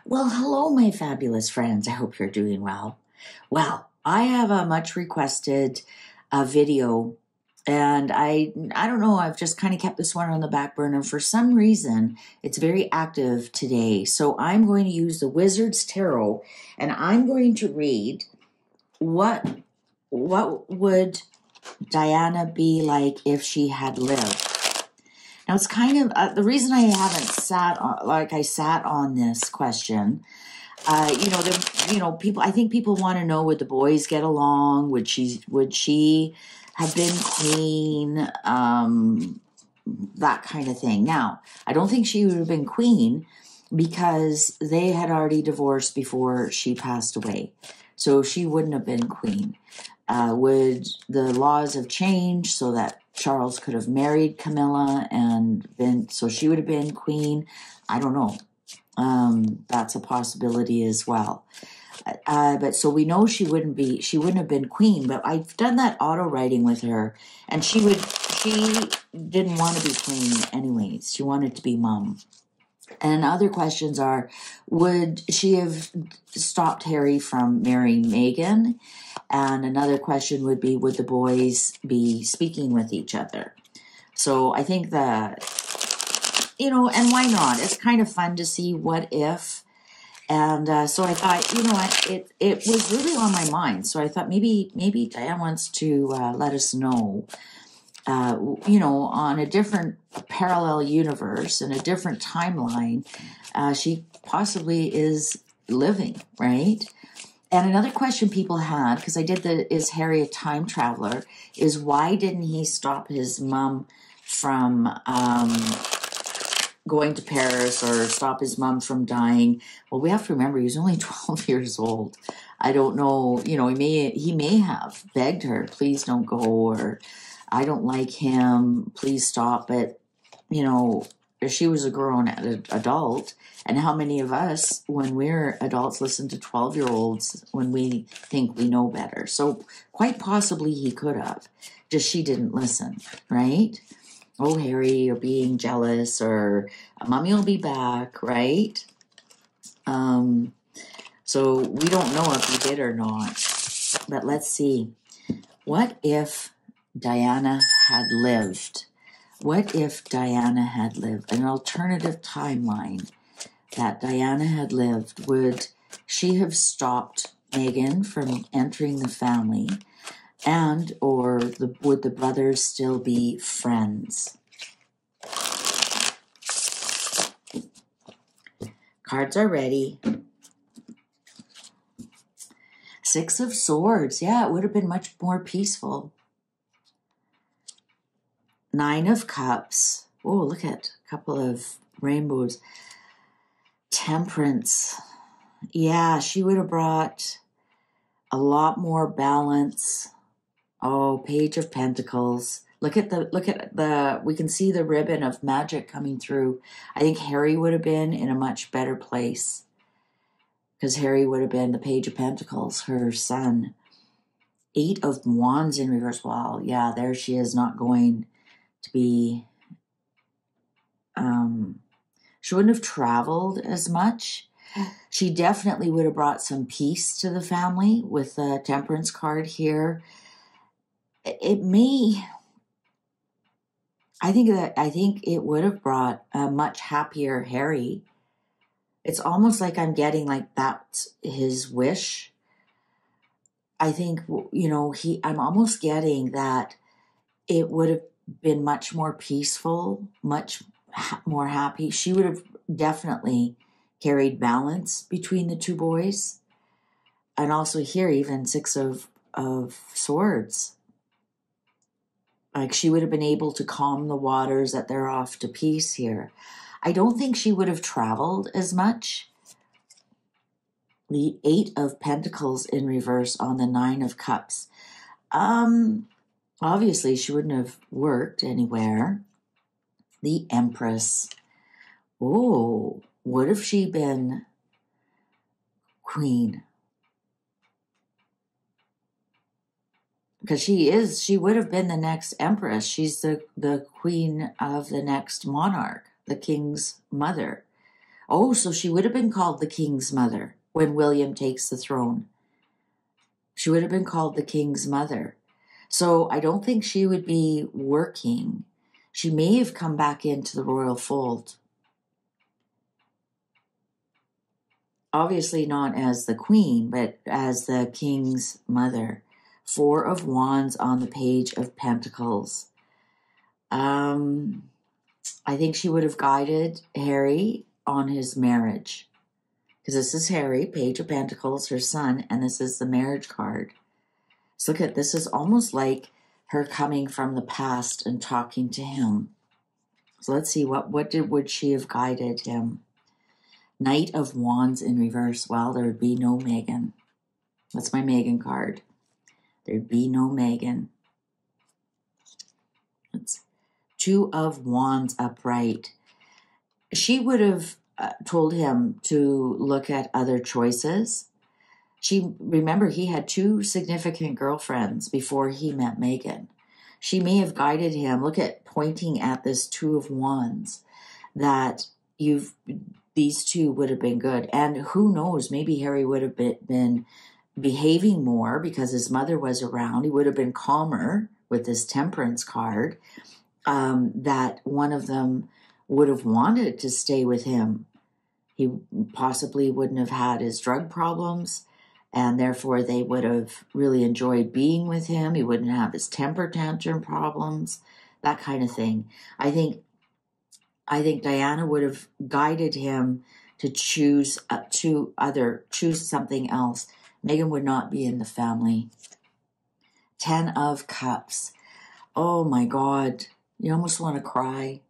Well, hello, my fabulous friends. I hope you're doing well. Well, I have a much requested video, and I don't know. I've just kind of kept this one on the back burner for some reason. It's very active today, so I'm going to use the Wizard's Tarot, and I'm going to read what would Diana be like if she had lived. Now, it's kind of the reason I haven't sat on this question. People. I think people want to know, would the boys get along? Would she have been queen? That kind of thing. Now, I don't think she would have been queen because they had already divorced before she passed away, so she wouldn't have been queen. Would the laws have changed so that Charles could have married Camilla so she would have been queen? I don't know. That's a possibility as well. But so we know she wouldn't have been queen, but I've done that auto writing with her, and she didn't want to be queen anyways. She wanted to be mom. And other questions are, would she have stopped Harry from marrying Meghan? And another question would be, would the boys be speaking with each other? So I think that, and why not? It's kind of fun to see what if. And so I thought, it was really on my mind. So I thought maybe Diane wants to let us know, on a different parallel universe and a different timeline, she possibly is living, right? And another question people had, because I did is Harry a time traveler, is why didn't he stop his mom from going to Paris or stop his mom from dying? Well, we have to remember he was only 12 years old. I don't know, he may have begged her, please don't go, or I don't like him, please stop. But, she was a grown adult. And how many of us, when we're adults, listen to 12-year-olds when we think we know better? So quite possibly he could have, just she didn't listen, right? Oh, Harry, you're being jealous, or mommy will be back, right? So we don't know if he did or not. But let's see. What if Diana had lived? What if Diana had lived? An alternative timeline that Diana had lived. Would she have stopped Meghan from entering the family? Would the brothers still be friends? Cards are ready. Six of Swords. Yeah, it would have been much more peaceful. Nine of Cups. Oh, look at a couple of rainbows. Temperance. Yeah, she would have brought a lot more balance. Oh, Page of Pentacles. Look at the, we can see the ribbon of magic coming through. I think Harry would have been in a much better place, because Harry would have been the Page of Pentacles, her son. Eight of Wands in reverse. Wow, yeah, there she is, not going to be, she wouldn't have traveled as much. She definitely would have brought some peace to the family with the Temperance card here. I think it would have brought a much happier Harry. It's almost like I'm getting like that's his wish. I think, I'm almost getting that it would have been much more peaceful, much more happy. She would have definitely carried balance between the two boys. And also here, even Six of Swords. Like, she would have been able to calm the waters that they're off to peace here. I don't think she would have traveled as much. The Eight of Pentacles in reverse on the Nine of Cups. Obviously, she wouldn't have worked anywhere. The Empress. Oh, what if she been queen? Because she would have been the next empress. She's the queen of the next monarch, the king's mother. Oh, so she would have been called the king's mother when William takes the throne. She would have been called the king's mother. So I don't think she would be working. She may have come back into the royal fold. Obviously not as the queen, but as the king's mother. 4 of Wands on the Page of Pentacles. I think she would have guided Harry on his marriage. Because this is Harry, Page of Pentacles, her son, and this is the marriage card. So look at this, is almost like her coming from the past and talking to him. So let's see, would she have guided him? Knight of Wands in reverse. Well, there would be no Megan. That's my Megan card. There'd be no Megan. It's 2 of Wands upright. She would have told him to look at other choices. Remember, he had 2 significant girlfriends before he met Megan. She may have guided him, look at pointing at this 2 of Wands, that these 2 would have been good. And who knows, maybe Harry would have been behaving more because his mother was around. He would have been calmer with this Temperance card, that one of them would have wanted to stay with him. He possibly wouldn't have had his drug problems, and therefore they would have really enjoyed being with him. He wouldn't have his temper tantrum problems, that kind of thing. I think Diana would have guided him to choose something else. Megan would not be in the family. 10 of Cups. Oh my God. You almost want to cry.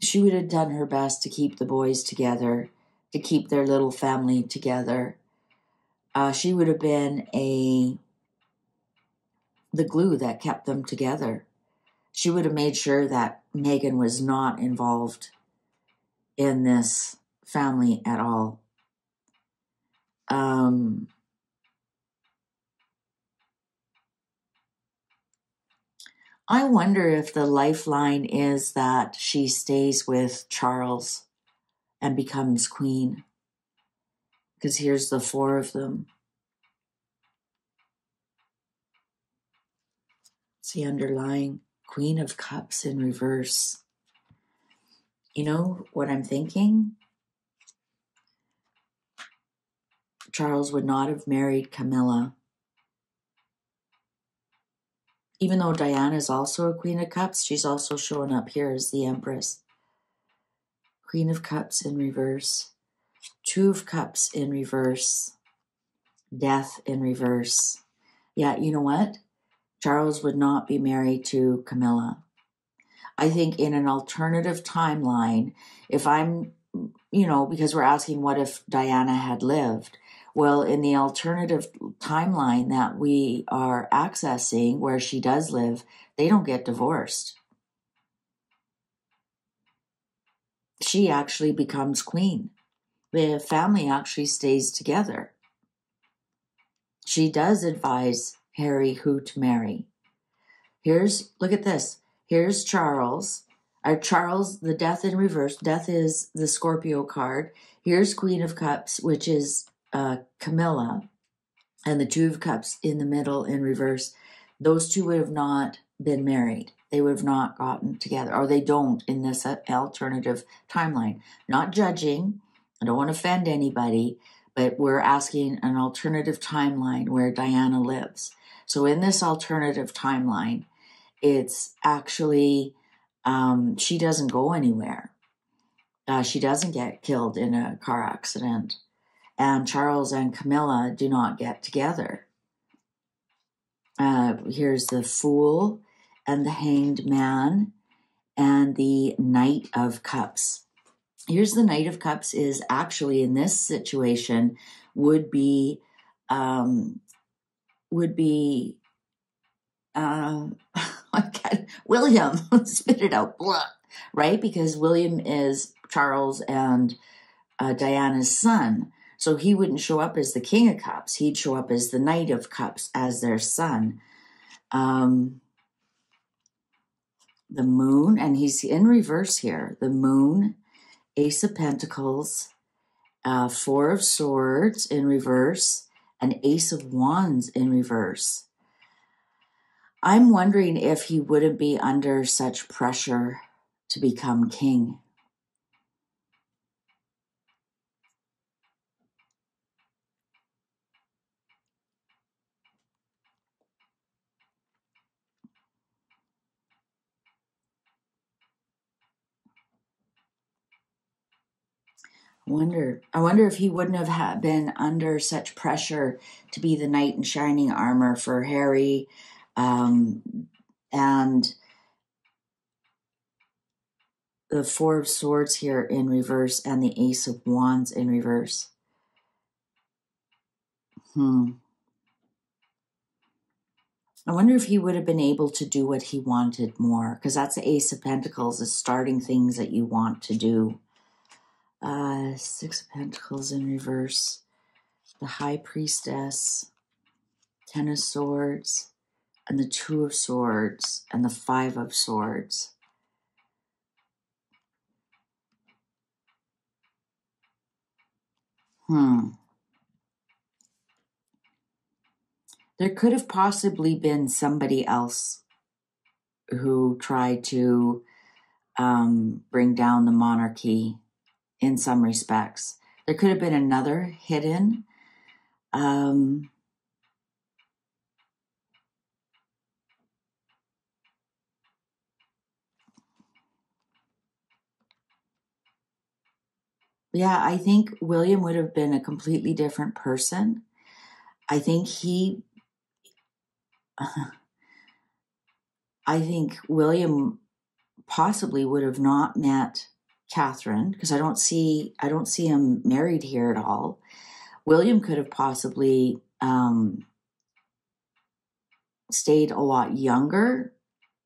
She would have done her best to keep the boys together, to keep their little family together. She would have been the glue that kept them together. She would have made sure that Megan was not involved in this family at all. I wonder if the lifeline is that she stays with Charles and becomes queen. Because here's the 4 of them. It's the underlying Queen of Cups in reverse. You know what I'm thinking? Charles would not have married Camilla. Even though Diana is also a Queen of Cups, she's also showing up here as the Empress. Queen of Cups in reverse. 2 of Cups in reverse. Death in reverse. Yeah, you know what? Charles would not be married to Camilla. I think in an alternative timeline, if I'm, because we're asking what if Diana had lived? Well, in the alternative timeline that we are accessing, where she does live, they don't get divorced. She actually becomes queen. The family actually stays together. She does advise Harry who to marry. Look at this. Here's Charles. Charles, the Death in reverse. Death is the Scorpio card. Here's Queen of Cups, which is Camilla, and the 2 of Cups in the middle in reverse. Those 2 would have not been married. They would have not gotten together, or they don't in this alternative timeline. Not judging. I don't want to offend anybody, but we're asking an alternative timeline where Diana lives. So in this alternative timeline, it's actually, she doesn't go anywhere. She doesn't get killed in a car accident. And Charles and Camilla do not get together. Here's the Fool and the Hanged Man and the Knight of Cups. Here's the Knight of Cups is actually in this situation would be William. Spit it out. Blah. Right? Because William is Charles and Diana's son. So he wouldn't show up as the King of Cups. He'd show up as the Knight of Cups, as their son. The Moon, and he's in reverse here. The Moon Ace of Pentacles, Four of Swords in reverse, and Ace of Wands in reverse. I'm wondering if he wouldn't be under such pressure to become king. I wonder if he wouldn't have been under such pressure to be the knight in shining armor for Harry, and the Four of Swords here in reverse and the Ace of Wands in reverse. I wonder if he would have been able to do what he wanted more, because that's the Ace of Pentacles, is starting things that you want to do. Six of Pentacles in reverse, the High Priestess, Ten of Swords, and the Two of Swords, and the Five of Swords. There could have possibly been somebody else who tried to bring down the monarchy in some respects. There could have been another hidden. Yeah, I think William would have been a completely different person. I think William possibly would have not met Catherine, because I don't see him married here at all. William could have possibly stayed a lot younger.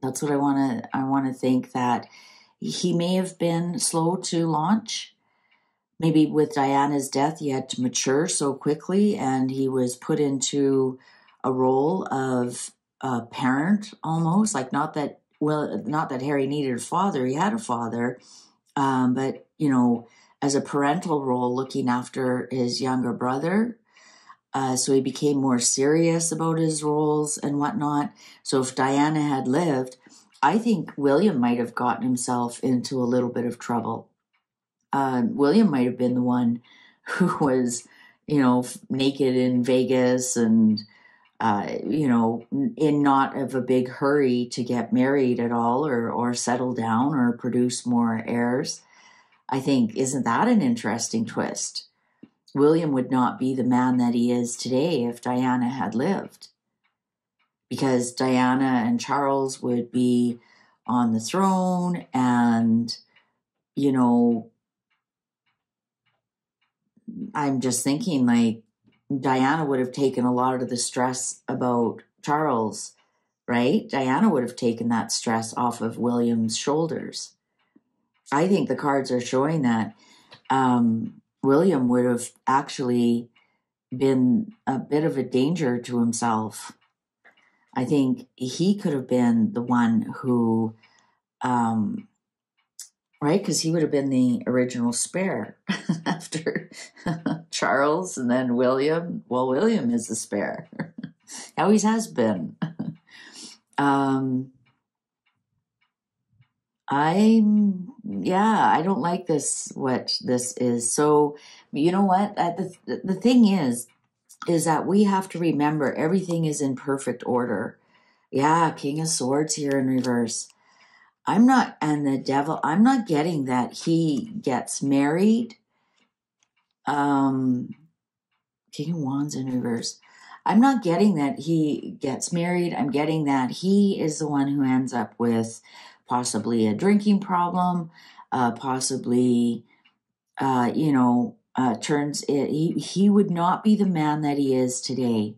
That's what I want to think, that he may have been slow to launch. Maybe with Diana's death, he had to mature so quickly, and he was put into a role of a parent almost. Like, not that Harry needed a father; he had a father, but as a parental role, looking after his younger brother. So he became more serious about his roles and whatnot. So if Diana had lived, I think William might have gotten himself into a little bit of trouble. William might have been the one who was, naked in Vegas and, in not of a big hurry to get married at all, or settle down or produce more heirs. I think, isn't that an interesting twist? William would not be the man that he is today if Diana had lived, because Diana and Charles would be on the throne, and, I'm just thinking, like, Diana would have taken a lot of the stress about Charles, right? Diana would have taken that stress off of William's shoulders. I think the cards are showing that William would have actually been a bit of a danger to himself. I think he could have been the one who, right? Because he would have been the original spare after Charles, and then William. Well, William is the spare. Always has been. I don't like this, what this is. So, you know what? The thing is that we have to remember everything is in perfect order. Yeah, King of Swords here in reverse. And the Devil, I'm not getting that he gets married. King of Wands in reverse. I'm not getting that he gets married. I'm getting that he is the one who ends up with possibly a drinking problem, possibly, turns it. He would not be the man that he is today.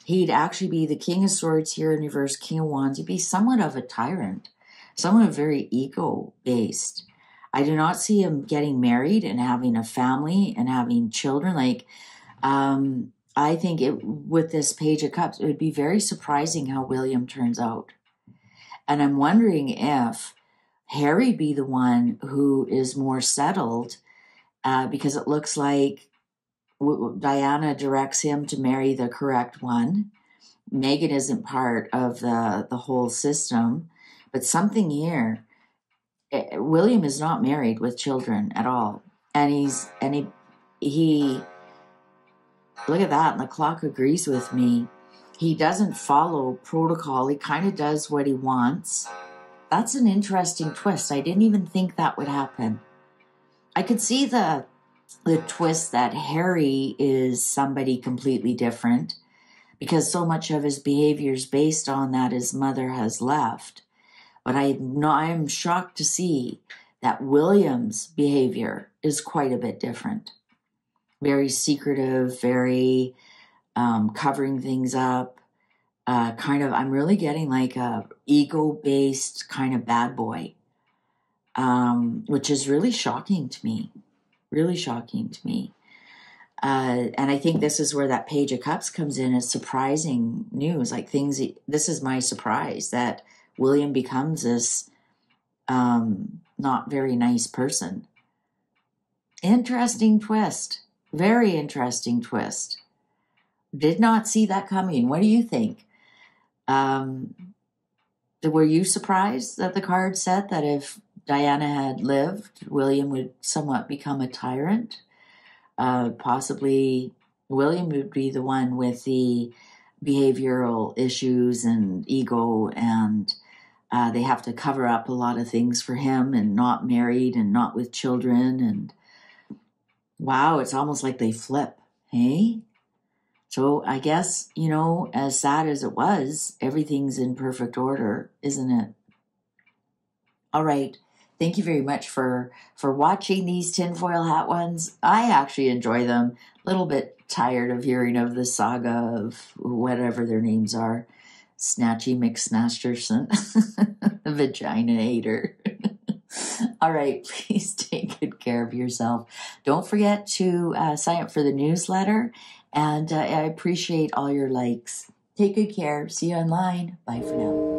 He'd actually be the King of Swords here in reverse, King of Wands. He'd be somewhat of a tyrant, someone very ego-based. I do not see him getting married and having a family and having children. Like, I think with this Page of Cups, it would be very surprising how William turns out. And I'm wondering if Harry be the one who is more settled, because it looks like Diana directs him to marry the correct one. Meghan isn't part of the whole system, but something here. William is not married with children at all, and he look at that, and the clock agrees with me. He doesn't follow protocol. He kind of does what he wants. That's an interesting twist. I didn't even think that would happen. I could see the twist that Harry is somebody completely different, because so much of his behavior is based on that his mother has left. But I'm shocked to see that William's behavior is quite a bit different. Very secretive, very covering things up. I'm really getting like a ego-based kind of bad boy, which is really shocking to me. Really shocking to me. And I think this is where that Page of Cups comes in as surprising news. Like this is my surprise that William becomes this not very nice person. Interesting twist. Very interesting twist. Did not see that coming. What do you think? Were you surprised that the card said that if Diana had lived, William would somewhat become a tyrant? Possibly William would be the one with the behavioral issues and ego, and they have to cover up a lot of things for him, and not married and not with children. And wow, it's almost like they flip, hey? So I guess, as sad as it was, everything's in perfect order, isn't it? All right. Thank you very much for watching these tinfoil hat ones. I actually enjoy them. A little bit tired of hearing of the saga of whatever their names are. Snatchy McSnasterson, the vagina hater. All right, please take good care of yourself. Don't forget to sign up for the newsletter, and I appreciate all your likes. Take good care. See you online. Bye for now.